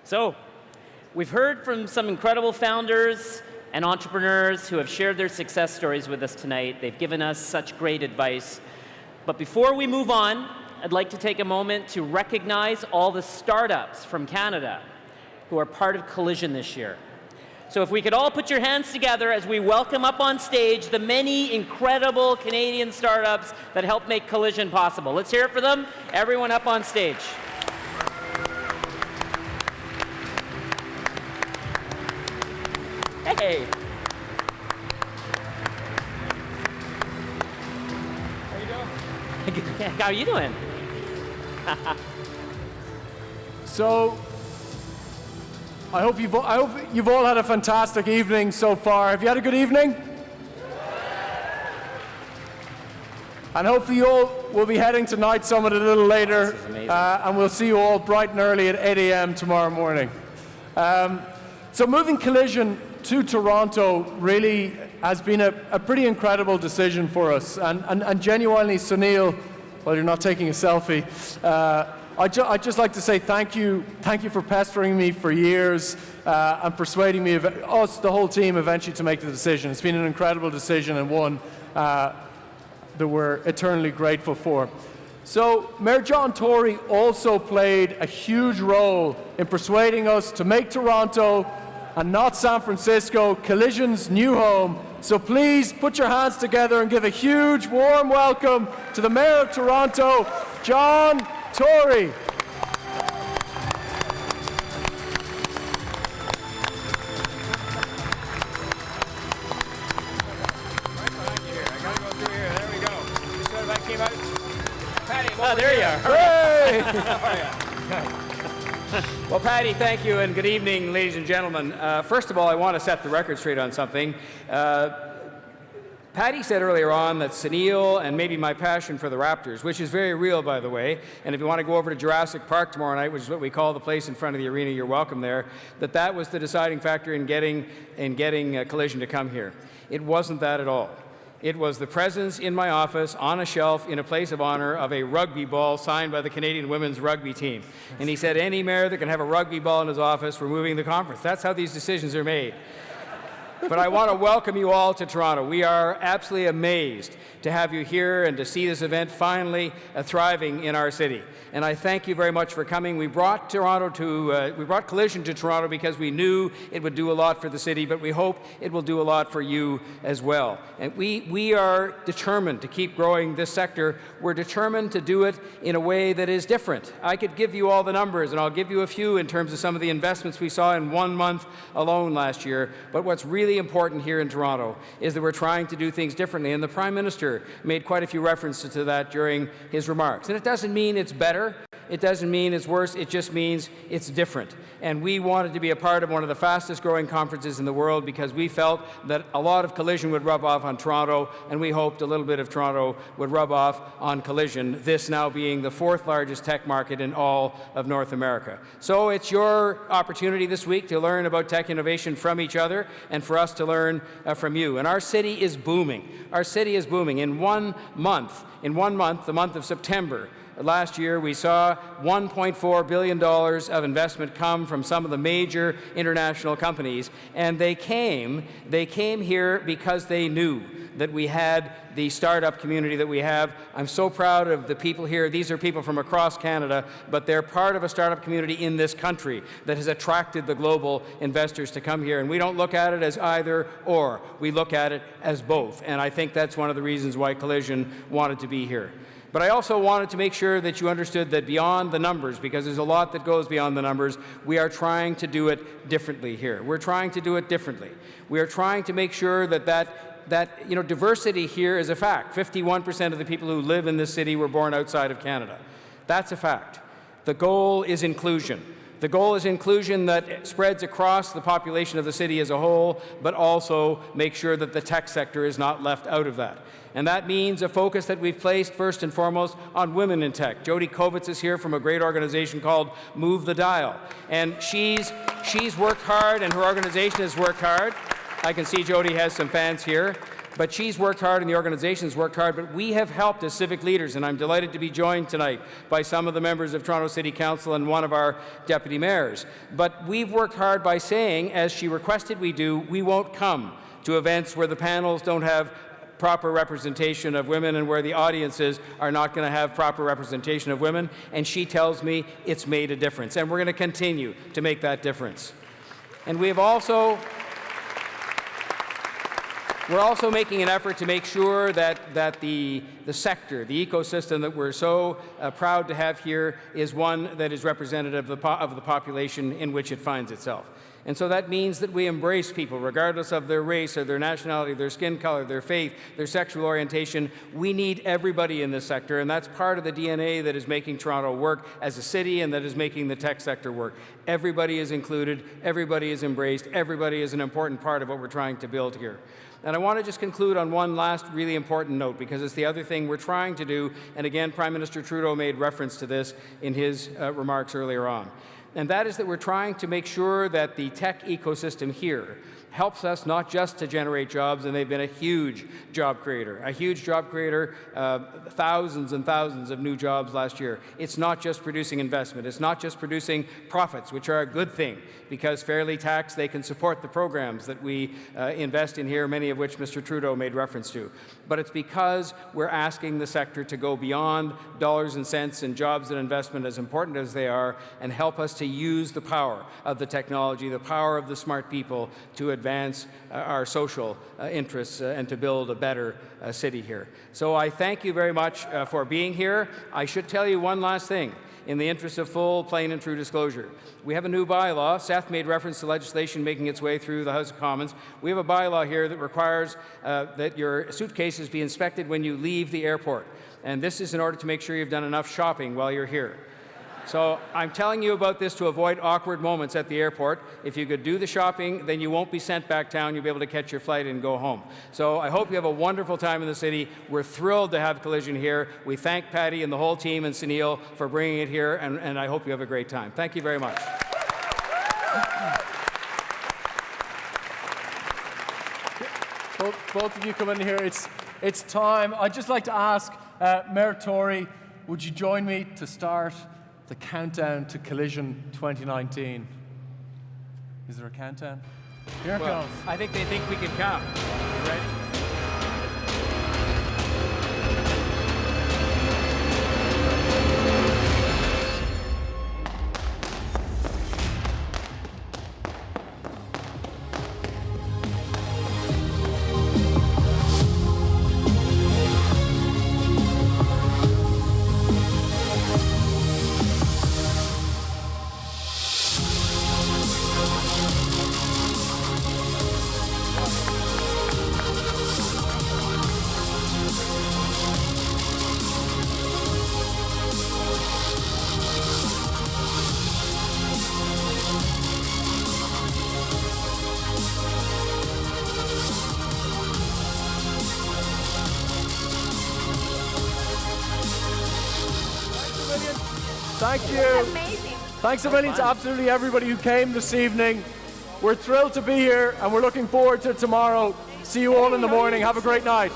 So, we've heard from some incredible founders and entrepreneurs who have shared their success stories with us tonight. They've given us such great advice. But before we move on, I'd like to take a moment to recognize all the startups from Canada who are part of Collision this year. So if we could all put your hands together as we welcome up on stage the many incredible Canadian startups that help make Collision possible. Let's hear it for them. Everyone up on stage. Hey. How are you doing? So, I hope you've all had a fantastic evening so far. Have you had a good evening? And hopefully you all will be heading to Night Summit a little later, and we'll see you all bright and early at 8 a.m. tomorrow morning. So moving Collision to Toronto really has been a pretty incredible decision for us, and genuinely, Sunil, well, you're not taking a selfie. I'd just like to say thank you for pestering me for years and persuading me, us, the whole team, eventually to make the decision. It's been an incredible decision and one that we're eternally grateful for. So Mayor John Tory also played a huge role in persuading us to make Toronto and not San Francisco Collision's new home. So please put your hands together and give a huge warm welcome to the Mayor of Toronto, John Tory. Oh, there you are. Hey! Well, Patty, thank you, and good evening, ladies and gentlemen. First of all, I want to set the record straight on something. Patty said earlier on that Sunil and maybe my passion for the Raptors, which is very real, by the way, and if you want to go over to Jurassic Park tomorrow night, which is what we call the place in front of the arena, you're welcome there, that was the deciding factor in getting Collision to come here. It wasn't that at all. It was the presence in my office on a shelf in a place of honor of a rugby ball signed by the Canadian women's rugby team. And he said, any mayor that can have a rugby ball in his office, we're moving the conference. That's how these decisions are made. But I want to welcome you all to Toronto. We are absolutely amazed to have you here and to see this event finally thriving in our city. And I thank you very much for coming. We brought Collision to Toronto because we knew it would do a lot for the city, but we hope it will do a lot for you as well. And we are determined to keep growing this sector. We're determined to do it in a way that is different. I could give you all the numbers, and I'll give you a few in terms of some of the investments we saw in 1 month alone last year. But what's really important here in Toronto is that we're trying to do things differently, and the Prime Minister made quite a few references to that during his remarks. And it doesn't mean it's better, it doesn't mean it's worse, it just means it's different. And we wanted to be a part of one of the fastest growing conferences in the world because we felt that a lot of Collision would rub off on Toronto, and we hoped a little bit of Toronto would rub off on Collision, this now being the 4th largest tech market in all of North America. So it's your opportunity this week to learn about tech innovation from each other and for us to learn from you. And our city is booming. Our city is booming. In 1 month, the month of September, last year, we saw $1.4 billion of investment come from some of the major international companies, and they came here because they knew that we had the startup community that we have. I'm so proud of the people here. These are people from across Canada, but they're part of a startup community in this country that has attracted the global investors to come here. And we don't look at it as either or. We look at it as both. And I think that's one of the reasons why Collision wanted to be here. But I also wanted to make sure that you understood that beyond the numbers, because there's a lot that goes beyond the numbers, we are trying to do it differently here. We're trying to do it differently. We are trying to make sure that diversity here is a fact. 51% of the people who live in this city were born outside of Canada. That's a fact. The goal is inclusion. The goal is inclusion that spreads across the population of the city as a whole, but also make sure that the tech sector is not left out of that. And that means a focus that we've placed first and foremost on women in tech. Jody Kovitz is here from a great organization called Move the Dial. And she's worked hard, and her organization has worked hard. I can see Jody has some fans here. but she's worked hard and the organization's worked hard, but we have helped as civic leaders, and I'm delighted to be joined tonight by some of the members of Toronto City Council and one of our deputy mayors. But we've worked hard by saying, as she requested we do, we won't come to events where the panels don't have proper representation of women and where the audiences are not going to have proper representation of women, and she tells me it's made a difference, and we're going to continue to make that difference. And we're also making an effort to make sure that the sector, the ecosystem that we're so proud to have here is one that is representative of the population in which it finds itself. And so that means that we embrace people, regardless of their race or their nationality, their skin color, their faith, their sexual orientation. We need everybody in this sector, and that's part of the DNA that is making Toronto work as a city and that is making the tech sector work. Everybody is included, everybody is embraced, everybody is an important part of what we're trying to build here. And I want to just conclude on one last really important note, because it's the other thing we're trying to do, and again, Prime Minister Trudeau made reference to this in his remarks earlier on. And that is that we're trying to make sure that the tech ecosystem here helps us not just to generate jobs, and they've been a huge job creator, thousands and thousands of new jobs last year. It's not just producing investment. It's not just producing profits, which are a good thing, because fairly taxed, they can support the programs that we invest in here, many of which Mr. Trudeau made reference to. But it's because we're asking the sector to go beyond dollars and cents and jobs and investment, as important as they are, and help us to use the power of the technology, the power of the smart people to advance our social interests and to build a better city here. So I thank you very much for being here. I should tell you one last thing. In the interest of full, plain and true disclosure, we have a new bylaw. Seth made reference to legislation making its way through the House of Commons. We have a bylaw here that requires that your suitcases be inspected when you leave the airport. And this is in order to make sure you've done enough shopping while you're here. So I'm telling you about this to avoid awkward moments at the airport. If you could do the shopping, then you won't be sent back town. You'll be able to catch your flight and go home. So I hope you have a wonderful time in the city. We're thrilled to have Collision here. We thank Patty and the whole team and Sunil for bringing it here, and I hope you have a great time. Thank you very much. Both of you come in here. It's time. I'd just like to ask Mayor Tory, would you join me to start the countdown to Collision 2019? Is there a countdown? Here it goes. I think they think we can count. You ready? Thank you. Amazing. Thanks a million to absolutely everybody who came this evening. We're thrilled to be here, and we're looking forward to tomorrow. See you all in the morning. Have a great night.